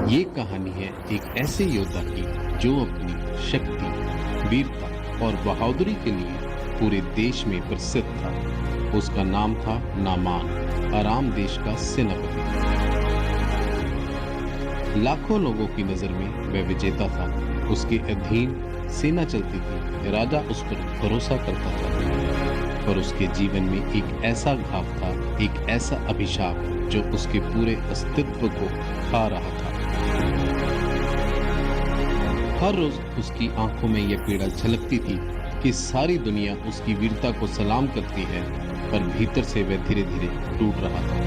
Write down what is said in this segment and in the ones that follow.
ये कहानी है एक ऐसे योद्धा की जो अपनी शक्ति, वीरता और बहादुरी के लिए पूरे देश में प्रसिद्ध था। उसका नाम था नामान, अराम देश का सेनापति। लाखों लोगों की नजर में वह विजेता था। उसके अधीन सेना चलती थी, राजा उस पर भरोसा करता था। पर उसके जीवन में एक ऐसा घाव था, एक ऐसा अभिशाप जो उसके पूरे अस्तित्व को खा रहा था। हर रोज उसकी आंखों में यह पीड़ा झलकती थी कि सारी दुनिया उसकी वीरता को सलाम करती है, पर भीतर से वह धीरे धीरे टूट रहा था।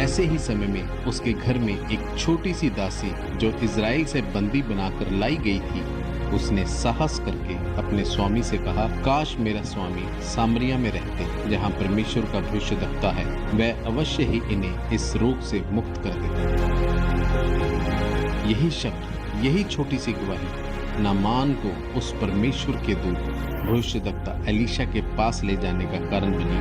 ऐसे ही समय में उसके घर में एक छोटी सी दासी जो इजराइल से बंदी बनाकर लाई गई थी, उसने साहस करके अपने स्वामी से कहा, काश मेरा स्वामी सामरिया में रहते जहां परमेश्वर का भविष्यद्वक्ता है, वह अवश्य ही इन्हें इस रोग से मुक्त कर देता। यही शब्द, यही छोटी सी गवाही नामान को उस परमेश्वर के दूत भविष्यद्वक्ता एलीशा के पास ले जाने का कारण बनी।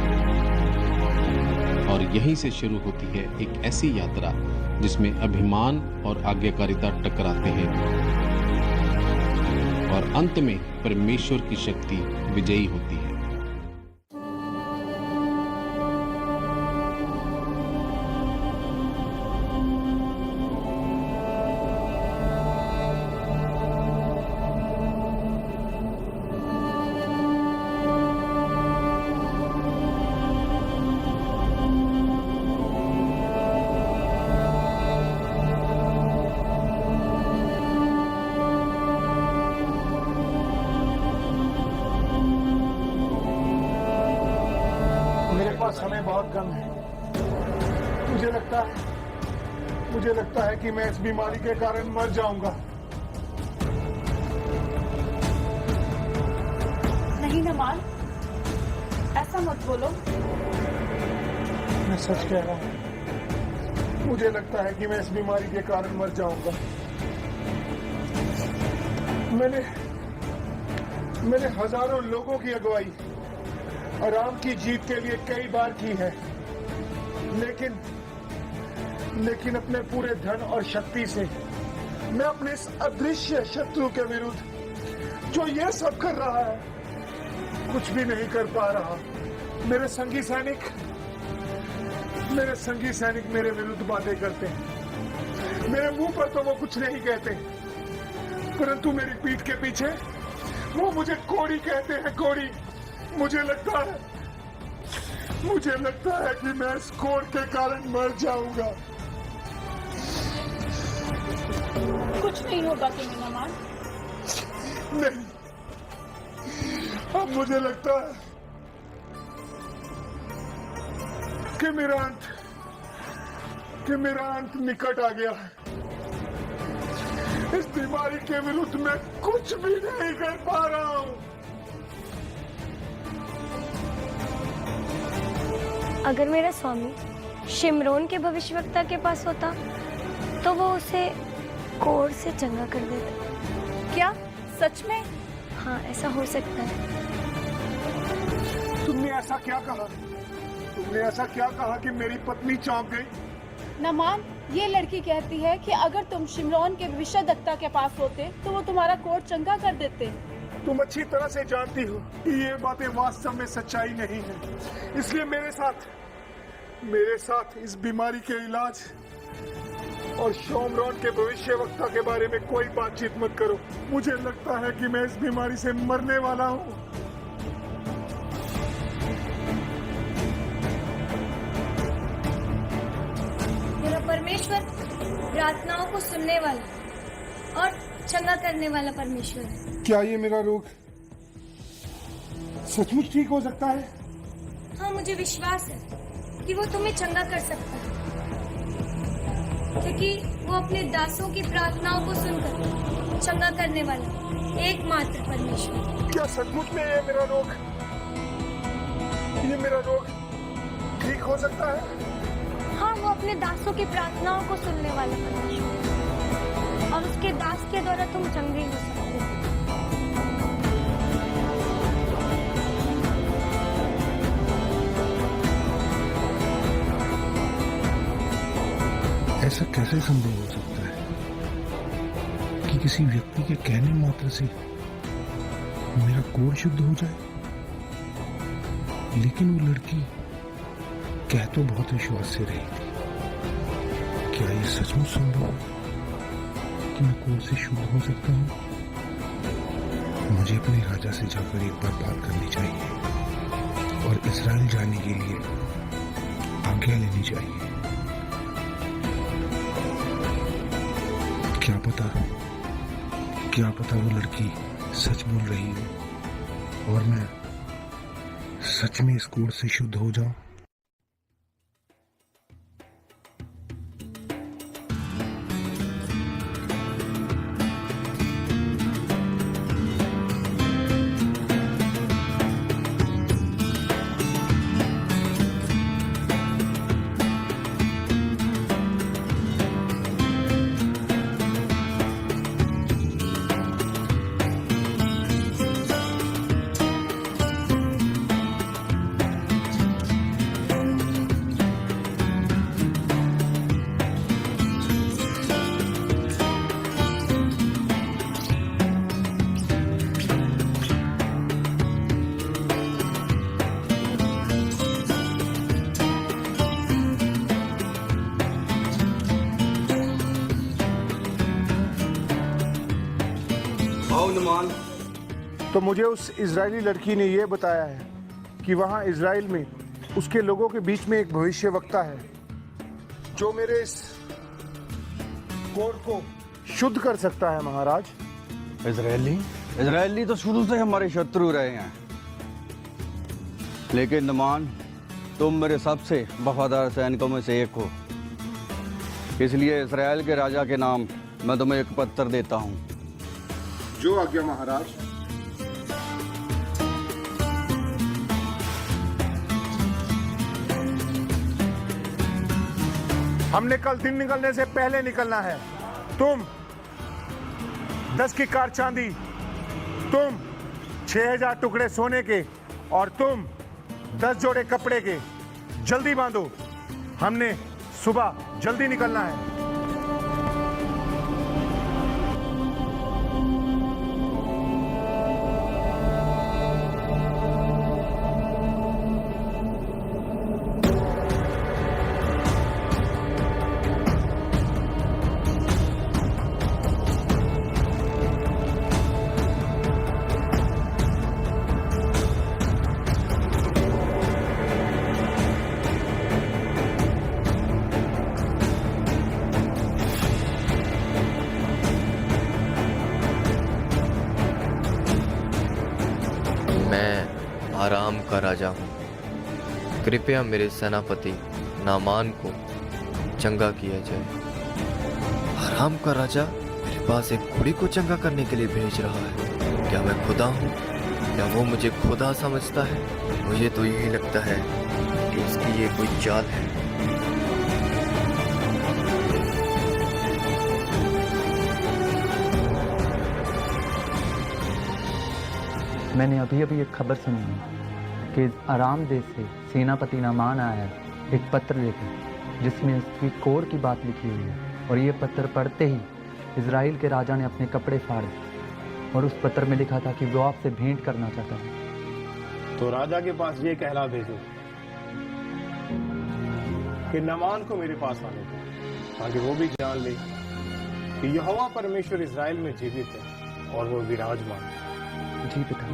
और यहीं से शुरू होती है एक ऐसी यात्रा जिसमें अभिमान और आज्ञाकारिता टकराते हैं और अंत में परमेश्वर की शक्ति विजयी होती है। समय बहुत कम है। मुझे लगता है कि मैं इस बीमारी के कारण मर जाऊंगा। नहीं नमान, ऐसा मत बोलो। मैं सच कह रहा हूँ। मुझे लगता है कि मैं इस बीमारी के कारण मर जाऊंगा। मैंने हजारों लोगों की अगुवाई अराम की जीत के लिए कई बार की है, लेकिन अपने पूरे धन और शक्ति से मैं अपने इस अदृश्य शत्रु के विरुद्ध जो ये सब कर रहा है कुछ भी नहीं कर पा रहा। मेरे संगी सैनिक मेरे विरुद्ध बातें करते हैं। मेरे मुंह पर तो वो कुछ नहीं कहते, परंतु मेरी पीठ के पीछे वो मुझे कोड़ी कहते हैं, कोड़ी। मुझे लगता है कि मैं इस कोड़ के कारण मर जाऊंगा। कुछ नहीं होगा तुम्हें नमान। नहीं, अब मुझे लगता है कि मेरा अंत निकट आ गया है। इस बीमारी के विरुद्ध मैं कुछ भी नहीं कर पा रहा हूं। अगर मेरा स्वामी शिमरोन के भविष्यवक्ता के पास होता तो वो उसे कोड़ से चंगा कर देता। क्या सच में? हाँ, ऐसा हो सकता है। तुमने ऐसा क्या कहा कि मेरी पत्नी चौंक गई? नमान, ये लड़की कहती है कि अगर तुम शिमरोन के भविष्यद्वक्ता के पास होते तो वो तुम्हारा कोड़ चंगा कर देते। तुम अच्छी तरह से जानती हो कि ये बातें वास्तव में सच्चाई नहीं है। इसलिए मेरे साथ इस बीमारी के इलाज और शिमरोन के भविष्यवक्ता के बारे में कोई बातचीत मत करो। मुझे लगता है कि मैं इस बीमारी से मरने वाला हूँ। मेरा परमेश्वर प्रार्थनाओं को सुनने वाला और चंगा करने वाला परमेश्वर है। क्या ये मेरा रोग सचमुच ठीक हो सकता है? हाँ, मुझे विश्वास है कि वो तुम्हें चंगा कर सकता है, क्योंकि वो अपने दासों की प्रार्थनाओं को सुनकर चंगा करने वाला एकमात्र परमेश्वर। क्या सचमुच में ये मेरा रोग ठीक हो सकता है? हाँ, वो अपने दासों की प्रार्थनाओं को सुनने वाला परमेश्वर और उसके दास के द्वारा तुम चंगे हो सकते हो। ऐसा कैसे संभव हो सकता है कि किसी व्यक्ति के कहने मात्र से मेरा कोढ़ शुद्ध हो जाए? लेकिन वो लड़की कह तो बहुत विश्वास से रही थी। क्या ये सचमुच संभव है कि मैं कोढ़ से शुद्ध हो सकता हूँ? मुझे अपने राजा से जाकर एक बार बात करनी चाहिए और इजराइल जाने के लिए आज्ञा लेनी चाहिए। क्या पता वो लड़की सच बोल रही हो और मैं सच में इस कोढ़ से शुद्ध हो जाऊं। तो मुझे उस इजरायली लड़की ने यह बताया है कि वहां इजराइल में उसके लोगों के बीच में एक भविष्यवक्ता है जो मेरे इस कोढ़ को शुद्ध कर सकता है। महाराज, इजरायली तो शुरू से हमारे शत्रु रहे हैं, लेकिन नमान तुम मेरे सबसे वफादार सैनिकों में से एक हो, इसलिए इजराइल के राजा के नाम मैं तुम्हें एक पत्र देता हूँ। जो आज्ञा महाराज। हमने कल दिन निकलने से पहले निकलना है। तुम 10 की कार चांदी, तुम 6000 टुकड़े सोने के और तुम 10 जोड़े कपड़े के जल्दी बांधो। हमने सुबह जल्दी निकलना है। आराम का राजा हूँ, कृपया मेरे सेनापति नामान को चंगा किया जाए। आराम का राजा मेरे पास एक कुड़ी को चंगा करने के लिए भेज रहा है। क्या मैं खुदा हूँ? क्या वो मुझे खुदा समझता है? मुझे तो यही लगता है कि इसकी ये कोई चाल है। मैंने अभी अभी एक खबर सुनी है कि आराम देश से सेनापति नामान आया है एक पत्र लेकर, जिसमें उसकी कोढ़ की बात लिखी हुई है। और ये पत्र पढ़ते ही इजराइल के राजा ने अपने कपड़े फाड़े और उस पत्र में लिखा था कि वो आपसे भेंट करना चाहता है। तो राजा के पास ये कहला भेजो कि नामान को मेरे पास आने दो, ताकि वो भी जान ले कि यहोवा परमेश्वर इजराइल में जीवित है और वो विराजमान है। जी पिता।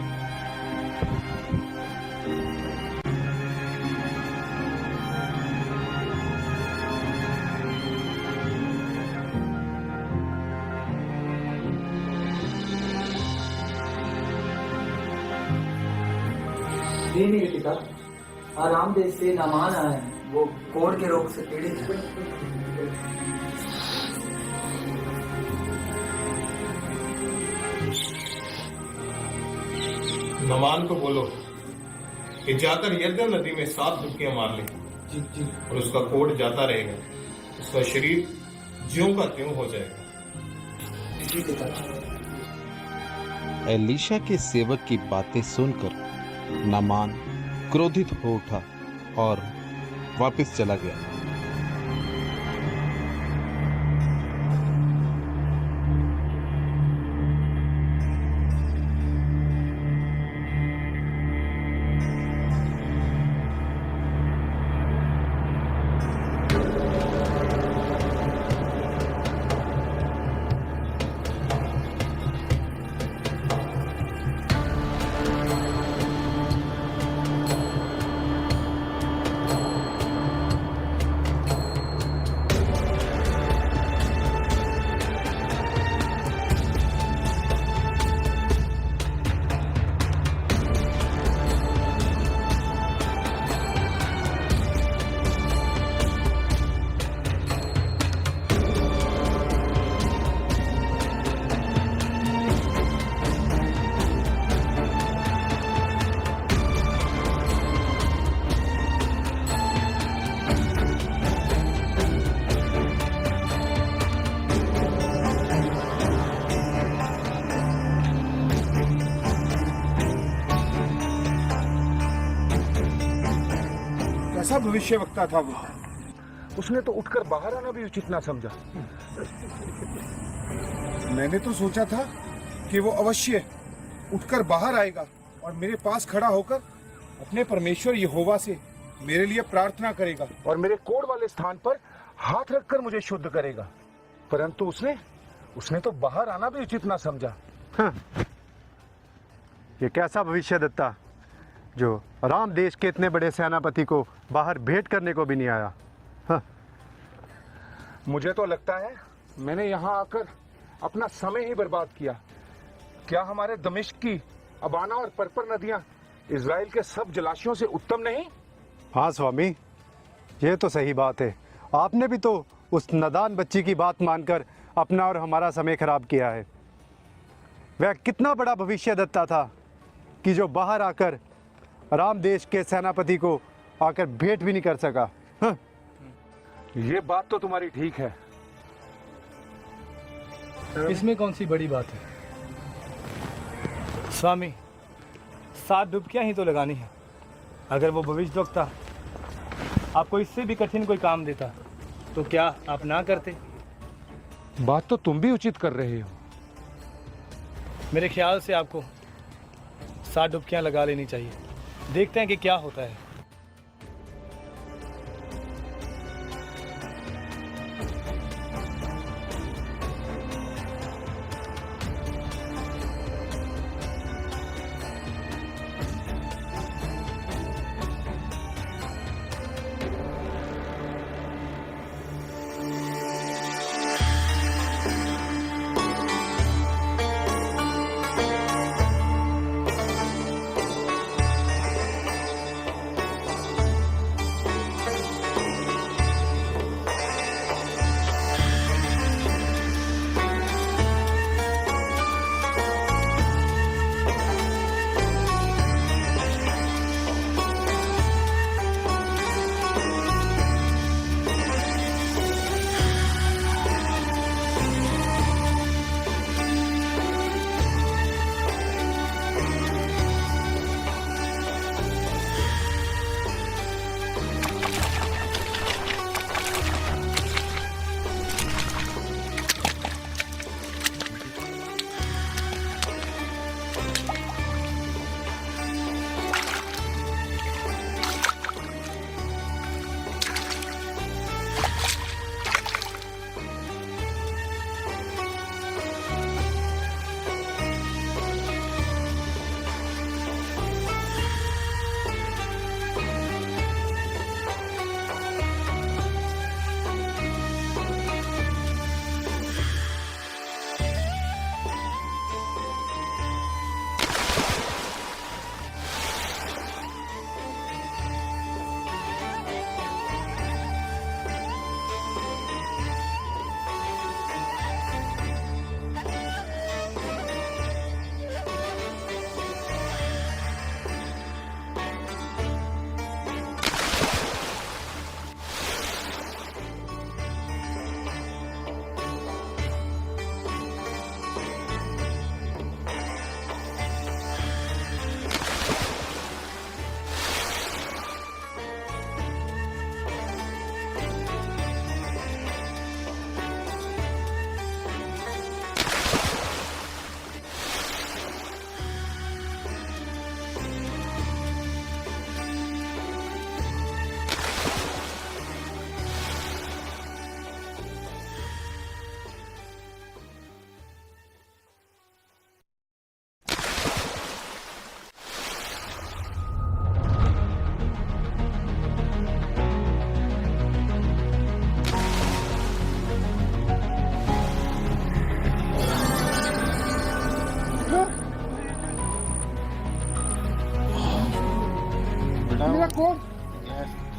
मेरे पिता, आराम देश से नामान आया है, वो कोढ़ के रोग से पीड़ित है। नामान को बोलो कि जाकर यरदन नदी में 7 डुबकियां मार ले और उसका कोढ़ जाता रहेगा, उसका शरीर ज्यों का त्यों हो जाएगा। एलीशा के सेवक की बातें सुनकर नामान क्रोधित हो उठा और वापस चला गया। कैसा भविष्यवक्ता था वो। उसने तो उठकर बाहर आना भी उचित ना समझा। मैंने तो सोचा था कि वो अवश्य उठकर बाहर आएगा और मेरे पास खड़ा होकर अपने परमेश्वर यहोवा से मेरे लिए प्रार्थना करेगा और मेरे कोढ़ वाले स्थान पर हाथ रखकर मुझे शुद्ध करेगा, परंतु उसने तो बाहर आना भी उचित ना समझा। ये कैसा भविष्यद्वक्ता जो राम देश के इतने बड़े सेनापति को बाहर भेंट करने को भी नहीं आया। मुझे तो लगता है मैंने यहाँ आकर अपना समय ही बर्बाद किया। क्या हमारे दमिश्क की अबाना और परपर नदियां इज़राइल के सब जलाशयों से उत्तम नहीं? हाँ स्वामी, ये तो सही बात है। आपने भी तो उस नादान बच्ची की बात मानकर अपना और हमारा समय खराब किया है। वह कितना बड़ा भविष्यद्वक्ता था कि जो बाहर आकर राम देश के सेनापति को आकर भेंट भी नहीं कर सका। ये बात तो तुम्हारी ठीक है। इसमें कौन सी बड़ी बात है स्वामी? 7 डुबकियां ही तो लगानी है। अगर वो भविष्यद्वक्ता आपको इससे भी कठिन कोई काम देता तो क्या आप ना करते? बात तो तुम भी उचित कर रहे हो। मेरे ख्याल से आपको 7 डुबकियां लगा लेनी चाहिए। देखते हैं कि क्या होता है।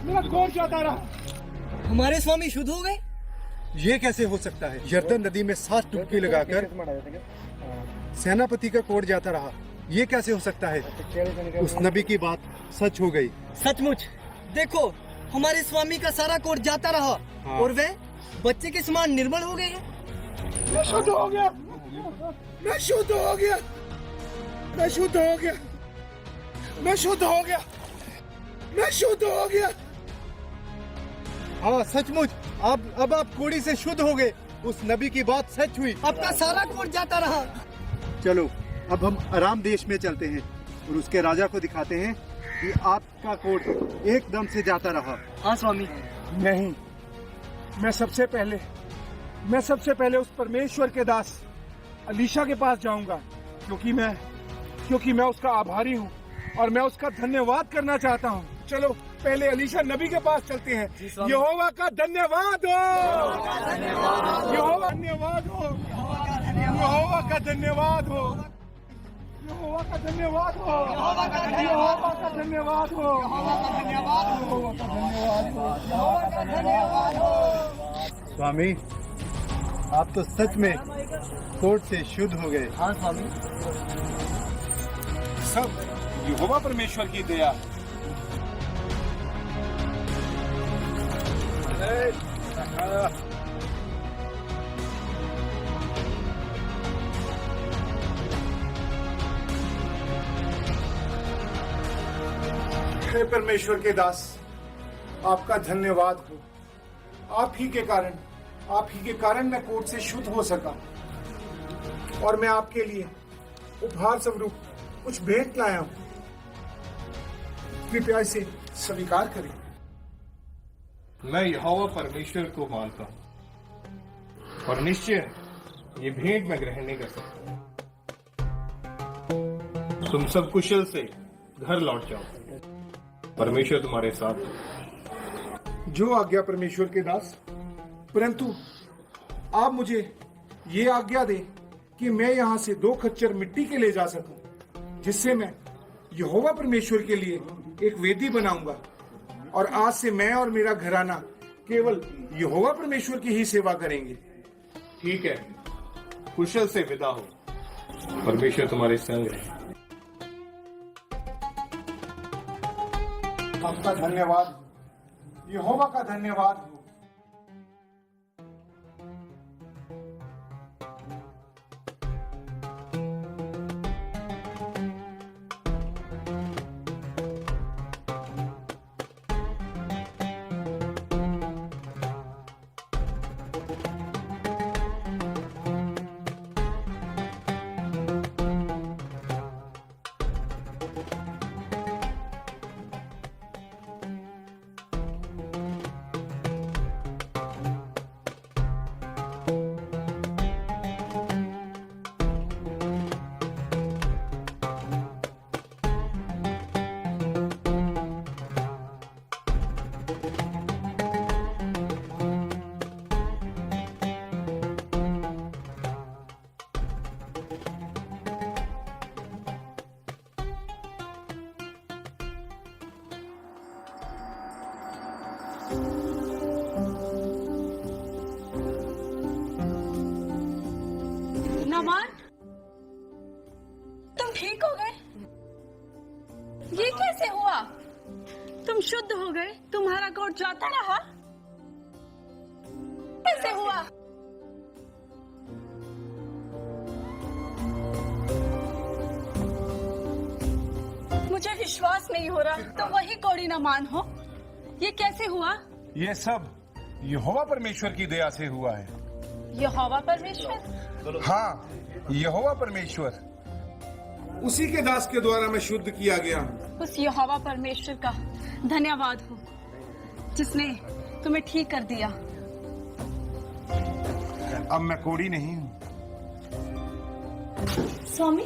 मेरा कोढ़ जाता रहा। हमारे स्वामी शुद्ध हो गए? ये कैसे हो सकता है? यर्दन नदी में 7 डुबकी लगाकर सेनापति का कोढ़ जाता रहा। ये कैसे हो सकता है? उस नबी की बात सच हो गई। सचमुच देखो, हमारे स्वामी का सारा कोढ़ जाता रहा। हाँ। और वे बच्चे के समान निर्मल हो गए हैं। मैं शुद्ध हो गया, मैं शुद्ध हो गया, मैं शुद्ध हो गया, मैं शुद्ध हो गया, मैं शुद्ध हो गया, हाँ सचमुच, अब आप कोड़ी से शुद्ध हो गए। उस नबी की बात सच हुई। आपका सारा कोट जाता रहा। चलो अब हम आराम देश में चलते हैं और उसके राजा को दिखाते हैं कि आपका कोट एकदम से जाता रहा। हाँ स्वामी। नहीं, मैं सबसे पहले उस परमेश्वर के दास अलीशा के पास जाऊंगा, क्योंकि मैं उसका आभारी हूँ और मैं उसका धन्यवाद करना चाहता हूँ। चलो पहले अलीशा नबी के पास चलते हैं। यहोवा का धन्यवाद हो, यहोवा धन्यवाद हो, यहोवा का धन्यवाद हो, यहोवा का धन्यवाद हो, यहोवा का धन्यवाद हो, यहोवा का धन्यवाद हो। स्वामी, आप तो सच में कोट से शुद्ध हो गए। हाँ स्वामी। सब यहोवा परमेश्वर की दया। हे परमेश्वर के दास, आपका धन्यवाद हो। आप ही के कारण मैं कोट से शुद्ध हो सका और मैं आपके लिए उपहार स्वरूप कुछ भेंट लाया हूं। कृपया इसे स्वीकार करें। मैं यहोवा परमेश्वर को मानता हूँ और निश्चय ये भेंट मैं ग्रहण नहीं कर सकता। तुम सब कुशल से घर लौट जाओ। परमेश्वर तुम्हारे साथ है। जो आज्ञा परमेश्वर के दास, परंतु आप मुझे ये आज्ञा दे कि मैं यहाँ से 2 खच्चर मिट्टी के ले जा सकूं, जिससे मैं यहोवा परमेश्वर के लिए एक वेदी बनाऊंगा और आज से मैं और मेरा घराना केवल यहोवा परमेश्वर की ही सेवा करेंगे। ठीक है, कुशल से विदा हो। परमेश्वर तुम्हारे संग है। आपका धन्यवाद, यहोवा का धन्यवाद हो। नामान, तुम ठीक हो गए? ये कैसे हुआ? तुम शुद्ध हो गए, तुम्हारा कोट जाता रहा? कैसे हुआ? मुझे विश्वास नहीं हो रहा, तुम वही कोड़ी नामान हो। ये कैसे हुआ? ये सब यहोवा परमेश्वर की दया से हुआ है। यहोवा परमेश्वर? हाँ, यहोवा परमेश्वर, उसी के दास के द्वारा मैं शुद्ध किया गया हूँ। उस यहोवा परमेश्वर का धन्यवाद हो जिसने तुम्हें ठीक कर दिया। अब मैं कोड़ी नहीं हूँ। स्वामी,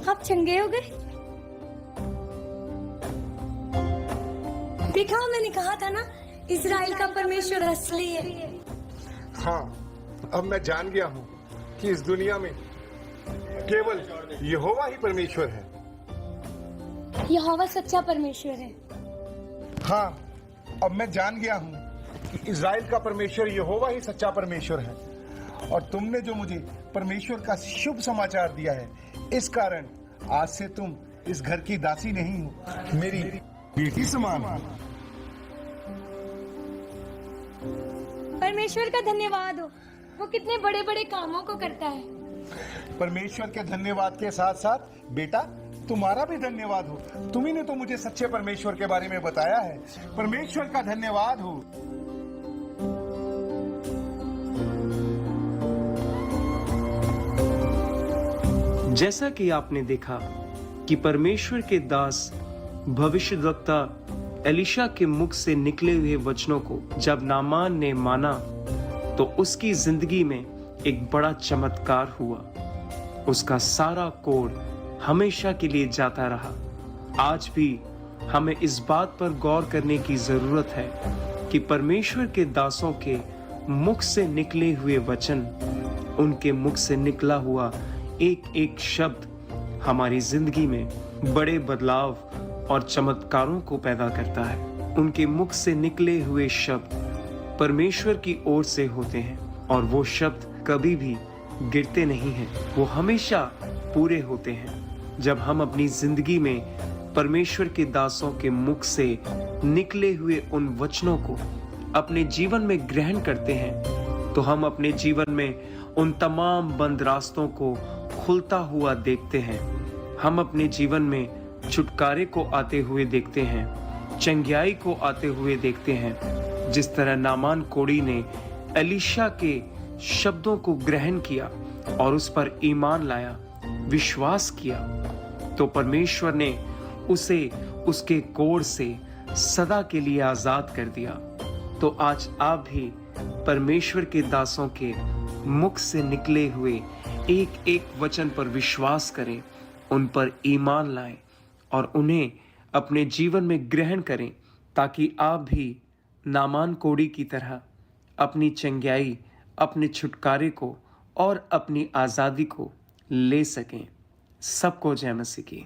आप चंगे हो गए? देखा, मैंने कहा था ना, इजराइल का परमेश्वर असली है। हाँ, अब मैं जान गया हूँ कि इस दुनिया में केवल यहोवा ही परमेश्वर है। यहोवा सच्चा परमेश्वर है। हाँ, अब मैं जान गया हूँ कि इजराइल का परमेश्वर यहोवा ही सच्चा परमेश्वर है। और तुमने जो मुझे परमेश्वर का शुभ समाचार दिया है, इस कारण आज से तुम इस घर की दासी नहीं हो, मेरी बेटी समान हो। परमेश्वर का धन्यवाद हो, वो कितने बड़े बड़े कामों को करता है। परमेश्वर के धन्यवाद के साथ साथ बेटा, तुम्हारा भी धन्यवाद हो। तुम्ही ने तो मुझे सच्चे परमेश्वर के बारे में बताया है। परमेश्वर का धन्यवाद हो। जैसा कि आपने देखा कि परमेश्वर के दास भविष्यद्वक्ता एलीशा के मुख से निकले हुए वचनों को जब नामान ने माना तो उसकी जिंदगी में एक बड़ा चमत्कार हुआ। उसका सारा कोढ़ हमेशा के लिए जाता रहा। आज भी हमें इस बात पर गौर करने की जरूरत है कि परमेश्वर के दासों के मुख से निकले हुए वचन, उनके मुख से निकला हुआ एक एक शब्द हमारी जिंदगी में बड़े बदलाव और चमत्कारों को पैदा करता है। उनके मुख से निकले हुए शब्द परमेश्वर की ओर से होते हैं और वो शब्द कभी भी गिरते नहीं हैं, वो हमेशा पूरे होते हैं। जब हम अपनी जिंदगी में परमेश्वर के दासों के मुख से निकले हुए उन वचनों को अपने जीवन में ग्रहण करते हैं तो हम अपने जीवन में उन तमाम बंद रास्तों को खुलता हुआ देखते हैं। हम अपने जीवन में छुटकारे को आते हुए देखते हैं, चंगियाई को आते हुए देखते हैं। जिस तरह नामान कोढ़ी ने एलीशा के शब्दों को ग्रहण किया और उस पर ईमान लाया, विश्वास किया, तो परमेश्वर ने उसे उसके कोढ़ से सदा के लिए आजाद कर दिया। तो आज आप भी परमेश्वर के दासों के मुख से निकले हुए एक एक वचन पर विश्वास करें, उन पर ईमान लाएं और उन्हें अपने जीवन में ग्रहण करें, ताकि आप भी नामान कोढ़ी की तरह अपनी चंगियाई, अपने छुटकारे को और अपनी आज़ादी को ले सकें। सबको जय मसीह की।